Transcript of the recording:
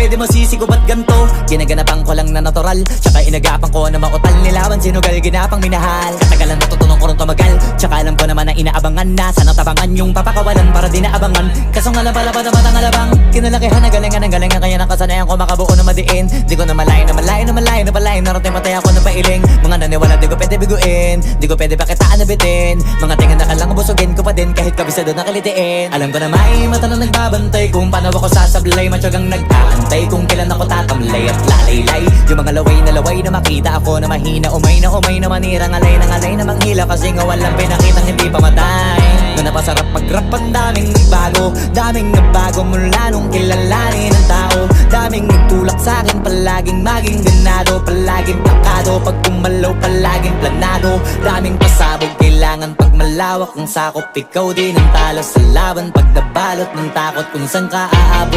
pwede mo sisigo ba't ganto? Ginaganapan ko lang na natural, tsaka inagapan ko na mautal. Nilawan sinugal, ginapang minahal. Katagalan natutunan ko rin tumagal, tsaka alam ko naman na inaabangan na. Sana tabangan yung papakawalan para di naabangan. Kaso nga lang pala pa naman ang alabang. Kinalakihan ang galingan kaya nakasanayan ko makabuo na madiin. Di ko na malayo na malayo na malayo na palayo. Narating patay ako na pailing. Mga naniwala di ko pwede biguin, di ko pwede pakitaan na bitin. Mga tingin na kalang busugin ko pa din kahit kabisado na kalitiin. Alam ko na may mata na nagbabantay kung paano ako sasablay. Matyagang nag-aantay kung kailan ako tatamlay at lalaylay. Yung mga laway na makita ako na mahina. Umay na manirang alay na manghila. Kasi nga walang pinakitang hindi pamatay. Na napasarap mag-rap ang daming nagbago mula nung kilalanin ang tao. Daming nagtulak sa'kin, palaging maging ganado. Palaging plakado, pag kumalaw palaging planado. Daming pasabog, kailangan pag malawak ang sakop. Ikaw din ang talo sa laban, pag nabalot ng takot kung saan ka aabot.